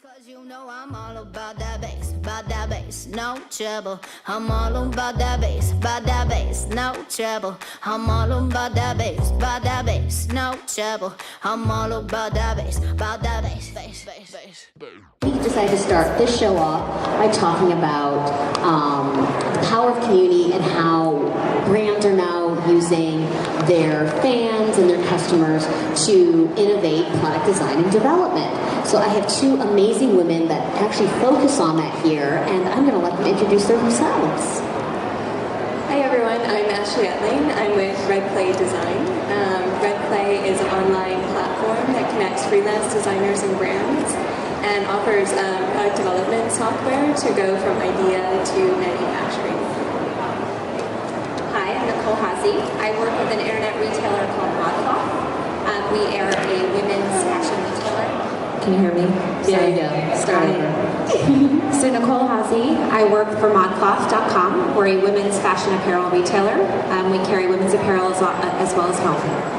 Cause you know I'm all about that bass, no trouble. I'm all about that bass, no trouble. I'm all about that bass, no trouble. I'm all about that bass, bass. We decided to start this show off by talking about the power of community and how brands are now using their fans and their customers to innovate product design and development. So I have two amazing women that actually focus on that here, and I'm going to let them introduce themselves. Hi everyone, I'm Ashley Etling. I'm with Red Clay Design. Red Clay is an online platform that connects freelance designers and brands and offers product development software to go from idea to manufacturing. Hi, I'm Nicole Hazy. I work with an internet retailer called ModCloth. We are a women's fashion retailer. Can you hear me? There you go. Start over. So Nicole Hazy, I work for modcloth.com. We're a women's fashion apparel retailer. We carry women's apparel as well as home.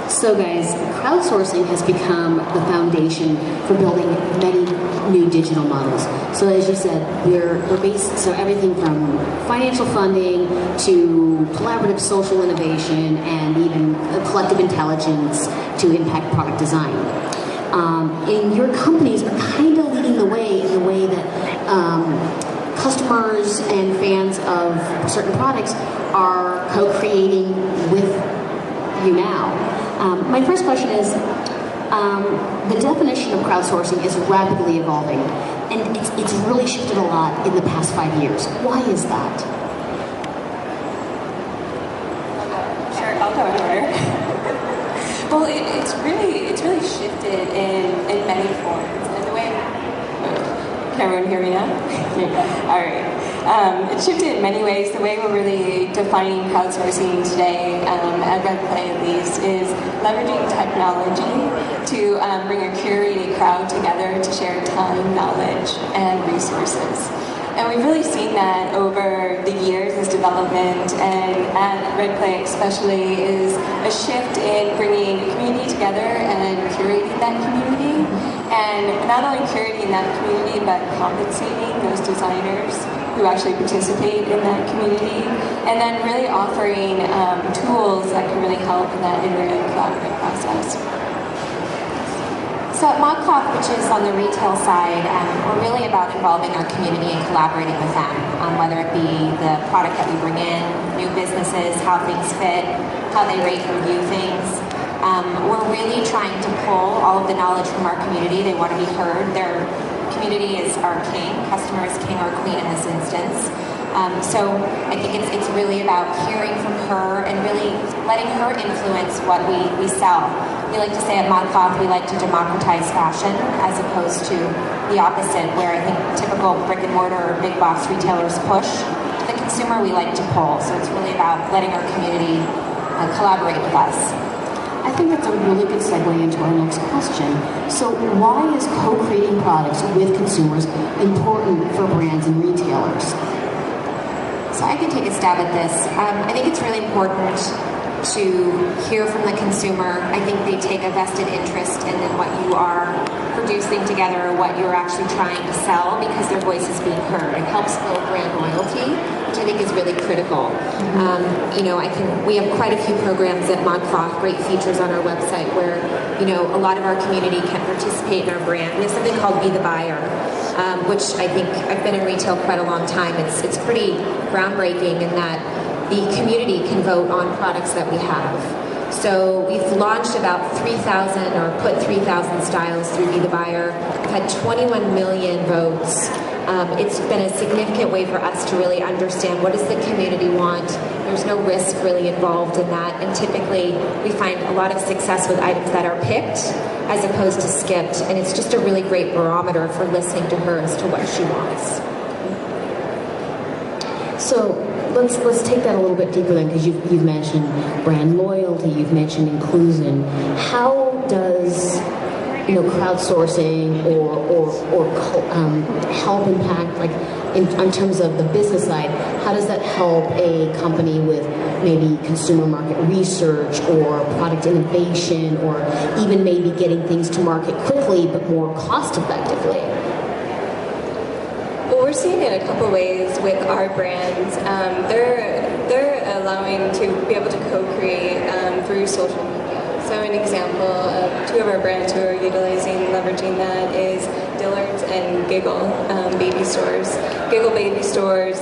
So guys, crowdsourcing has become the foundation for building many new digital models. So as you said, we're based, so everything from financial funding to collaborative social innovation and even collective intelligence to impact product design. And your companies are kind of leading the way in the way that customers and fans of certain products are co-creating with you now. My first question is, the definition of crowdsourcing is rapidly evolving, and it's really shifted a lot in the past 5 years. Why is that? Sure, I'll go in order. Well, it's really shifted in many forms. And the way, can everyone hear me now? All right. It shifted in many ways. The way we're really defining crowdsourcing today, at Red Clay at least, is leveraging technology to bring a curated crowd together to share time, knowledge, and resources. And we've really seen that over the years as development, and at Red Clay especially, is a shift in bringing a community together and curating that community. And not only curating that community, but compensating those designers who actually participate in that community, and then really offering tools that can really help in that iterative collaborative process. So at ModCloth, which is on the retail side, we're really about involving our community and collaborating with them, whether it be the product that we bring in, new businesses, how things fit, how they rate and review things. We're really trying to pull all of the knowledge from our community. They want to be heard. Their community is our king, customer is king or queen in this instance. So I think it's really about hearing from her and really letting her influence what we sell. We like to say at ModCloth, we like to democratize fashion as opposed to the opposite, where I think typical brick and mortar or big box retailers push the consumer, we like to pull. So it's really about letting our community collaborate with us. I think that's a really good segue into our next question. So why is co-creating products with consumers important for brands and retailers? So I can take a stab at this. I think it's really important to hear from the consumer. I think they take a vested interest in what you are producing together, or what you're actually trying to sell, because their voice is being heard. It helps build brand loyalty, which I think is really critical. We have quite a few programs at ModCloth, great features on our website where, a lot of our community can participate in our brand. We have something called Be the Buyer, which I think I've been in retail quite a long time. It's pretty groundbreaking in that the community can vote on products that we have. So we've launched about 3,000 or put 3,000 styles through Be the Buyer. We've had 21 million votes. It's been a significant way for us to really understand what does the community want. There's no risk really involved in that, and typically we find a lot of success with items that are picked as opposed to skipped, and it's just a really great barometer for listening to her as to what she wants. So let's take that a little bit deeper then, because you've mentioned brand loyalty, you've mentioned inclusion. How does crowdsourcing or help impact, like in terms of the business side, how does that help a company with maybe consumer market research or product innovation, or even maybe getting things to market quickly but more cost effectively? Well, we're seeing it a couple ways with our brands. They're allowing to be able to co-create through social media. So an example of two of our brands who are leveraging that is Dillard's and Giggle baby stores. Giggle baby stores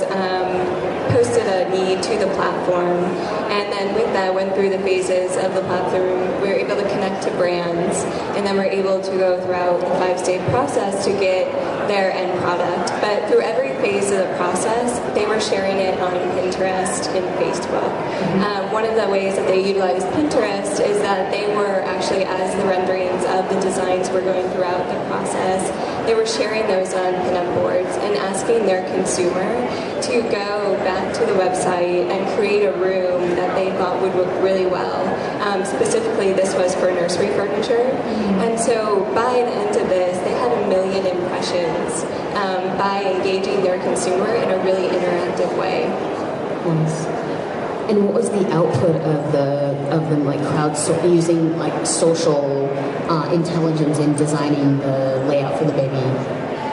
posted a need to the platform, and then with that went through the phases of the platform. We were able to connect to brands, and then we're able to go throughout the 5-stage process to get their end product. But through every phase of the process, they were sharing it on Pinterest and Facebook. One of the ways that they utilized Pinterest is that they were actually, as the renderings of the designs were going throughout the process, they were sharing those on pinup boards and asking their consumer to go back to the website and create a room that they thought would look really well. Specifically, this was for nursery furniture. And so by the end of this, they had 1 million impressions by engaging their consumer in a really interactive way. Nice. And what was the output of them like using like social intelligence in designing the layout for the baby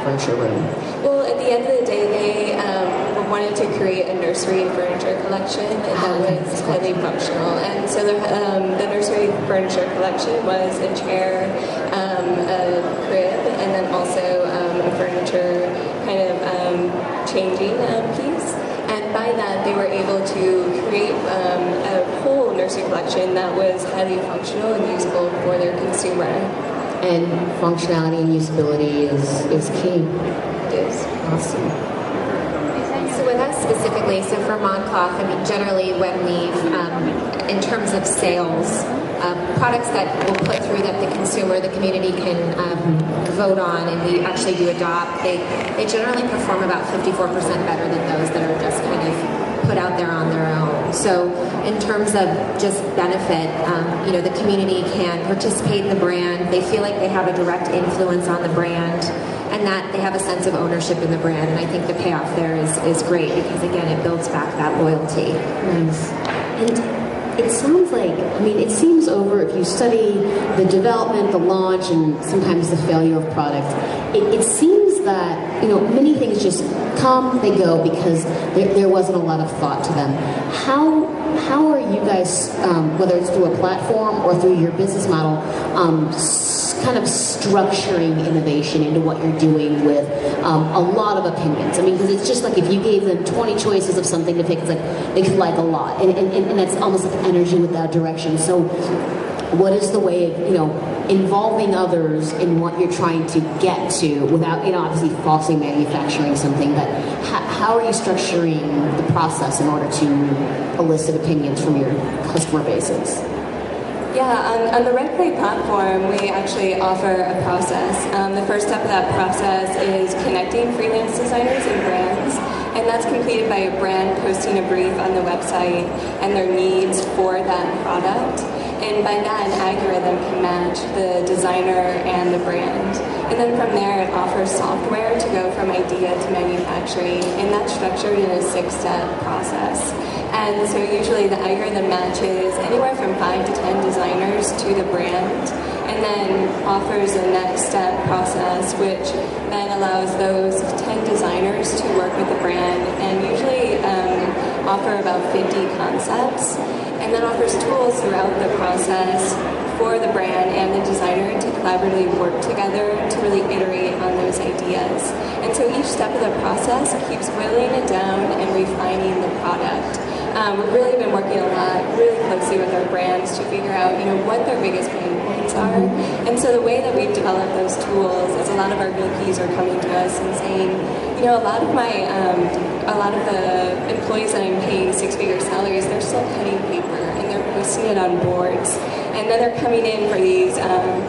furniture room? Well, at the end of the day, they wanted to create a nursery furniture collection that was highly functional. And so the nursery furniture collection was a chair, a crib, and then also a furniture kind of changing piece. And by that, they were able to create a whole nursery collection that was highly functional and usable for their consumer. And functionality and usability is key. It is. Awesome. So with us specifically, so for ModCloth, I mean, generally when we've, in terms of sales, products that we'll put through that the consumer, the community can vote on and we actually do adopt, they generally perform about 54% better than those that are just kind of put out there on their own. So in terms of just benefit, the community can participate in the brand. They feel like they have a direct influence on the brand, and that they have a sense of ownership in the brand. And I think the payoff there is great because, again, it builds back that loyalty. Nice. And it sounds like, it seems over, if you study the development, the launch, and sometimes the failure of product, it seems that, many things just come, they go, because there wasn't a lot of thought to them. How are you guys, whether it's through a platform or through your business model, kind of structuring innovation into what you're doing with a lot of opinions? Because it's just like if you gave them 20 choices of something to pick, it's like they could like a lot, and that's almost like energy without direction. So what is the way of involving others in what you're trying to get to without obviously falsely manufacturing something, but how are you structuring the process in order to elicit opinions from your customer bases? Yeah, on the Red Plate platform, we actually offer a process. The first step of that process is connecting freelance designers and brands, and that's completed by a brand posting a brief on the website and their needs for that product. And by that, an algorithm can match the designer and the brand. And then from there, it offers software to go from idea to manufacturing, and that's structured in a 6-step process. And so usually the algorithm matches anywhere from 5 to 10 designers to the brand, and then offers a next step process, which then allows those 10 designers to work with the brand and usually offer about 50 concepts, and then offers tools throughout the process for the brand and the designer to collaboratively work together to really iterate on those ideas. And so each step of the process keeps whittling it down and refining the product. We've really been working a lot, really closely with our brands to figure out, what their biggest pain points are. And so the way that we've developed those tools is a lot of our VPs are coming to us and saying, a lot of the employees that I'm paying 6-figure salaries, they're still cutting paper and they're posting it on boards. And then they're coming in for these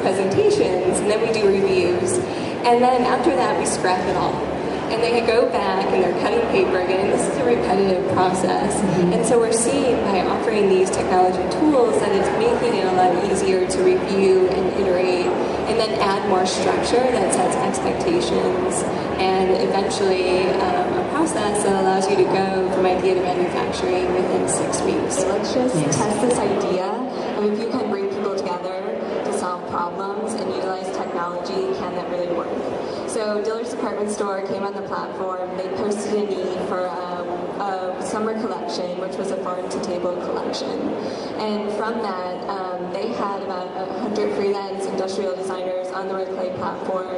presentations, and then we do reviews. And then after that, we scrap it all. And they can go back and they're cutting paper again. This is a repetitive process. And so we're seeing by offering these technology tools that it's making it a lot easier to review and iterate and then add more structure that sets expectations, and eventually a process that allows you to go from idea to manufacturing within 6 weeks. Let's just test this idea of if you can bring people together to solve problems and utilize technology, can that really work? So Dillard's department store came on the platform. They posted a need for a summer collection, which was a farm-to-table collection. And from that, they had about 100 freelance industrial designers on the Red Clay platform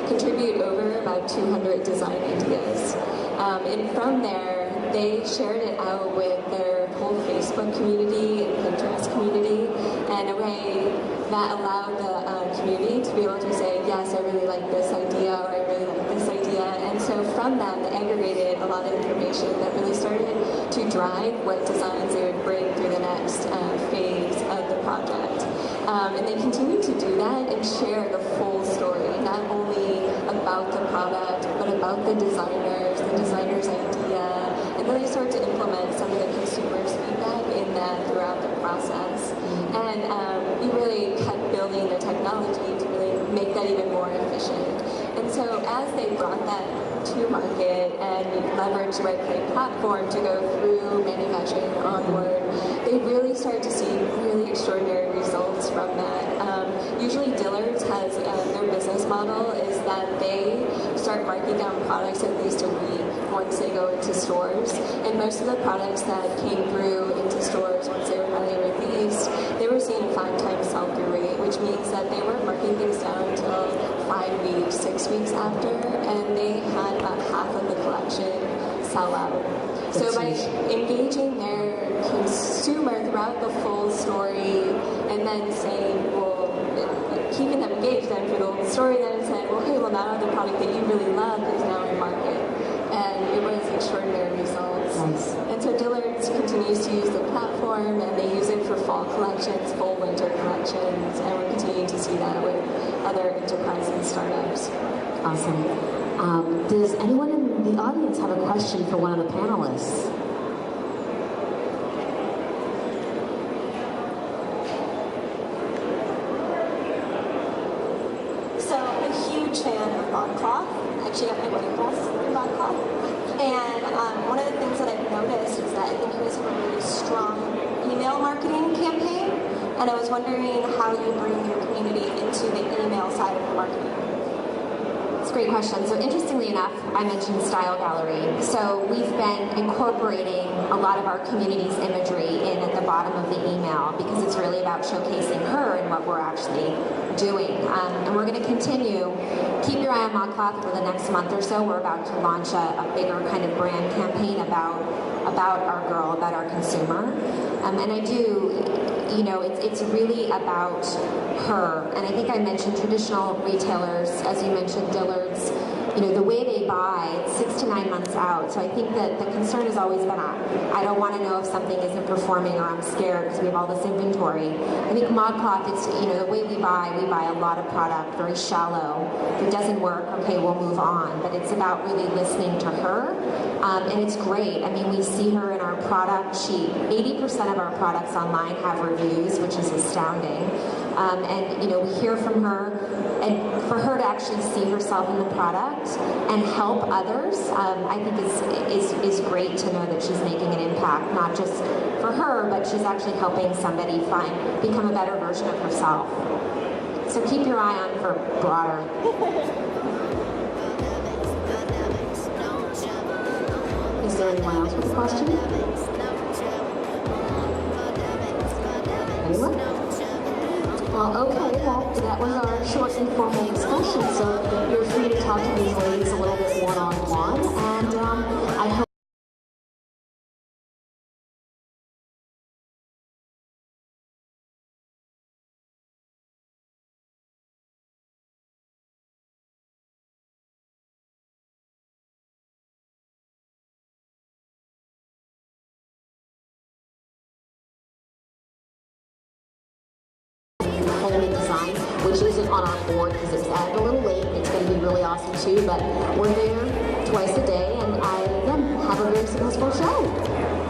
contribute over about 200 design ideas. And from there, they shared it out with their whole Facebook community and Pinterest community in a way that allowed the community to be able to say, yes, I really like this idea, or I really like this idea. And so from that, they aggregated a lot of information that really started to drive what designs they would bring through the next phase of the project. And they continue to do that and share the full story, not only about the product, but about the designer's idea, and really start to implement some of the consumer's feedback in that throughout the process. And we really kept building the technology to really make that even more efficient. And so as they brought that to market and leveraged the Red Clay platform to go through manufacturing onward, they really started to see really extraordinary results from that. Usually Dillard's has their business model is that they start marking down products at least a week once they go into stores. And most of the products that came through into stores once they were finally released, they were seeing a 5-time sell-through rate, which means that they weren't marking things down until 5 weeks, 6 weeks after, and they had about half of the collection sell out. So by engaging their consumer throughout the full story and then saying, well, keeping them engaged then through the whole story, then saying, well, hey, well, now the product that you really love is now in market. And it was extraordinary results. Nice. And so Dillard's continues to use the platform, and they use it for fall collections, full winter collections, and we're continuing to see that with other enterprise and startups. Awesome. Does anyone in the audience have a question for one of the panelists? So I'm a huge fan of ModCloth. I actually got my wedding dress in ModCloth. And one of the things that I've noticed is that I think you guys have a really strong email marketing campaign. And I was wondering how you bring your community into the email side of the marketing. It's a great question. So interestingly enough, I mentioned Style Gallery. So we've been incorporating a lot of our community's imagery in at the bottom of the email because it's really about showcasing her and what we're actually doing. And we're going to continue. Keep your eye on ModCloth over the next month or so. We're about to launch a bigger kind of brand campaign about our girl, about our consumer. And I do, you know, it's really about her. And I think I mentioned traditional retailers, as you mentioned, Dillard's, you know, the way they buy, it's 6 to 9 months out. So I think that the concern has always been, I don't want to know if something isn't performing or I'm scared because we have all this inventory. I think ModCloth, it's, you know, the way we buy a lot of product, very shallow. If it doesn't work, okay, we'll move on. But it's about really listening to her. And it's great. I mean, we see her in our product sheet. 80% of our products online have reviews, which is astounding. And, you know, we hear from her, and for her to actually see herself in the product and help others, I think is great to know that she's making an impact, not just for her, but she's actually helping somebody become a better version of herself. So keep your eye on for broader. Is there anyone else with a question? Anyone? Well, okay, well, that was our short informal discussion, so you're free to talk to these ladies a little bit one-on-one, and I hope design, which isn't on our board because it was added a little late. It's going to be really awesome too, but we're there twice a day, and I, again, have a very successful show.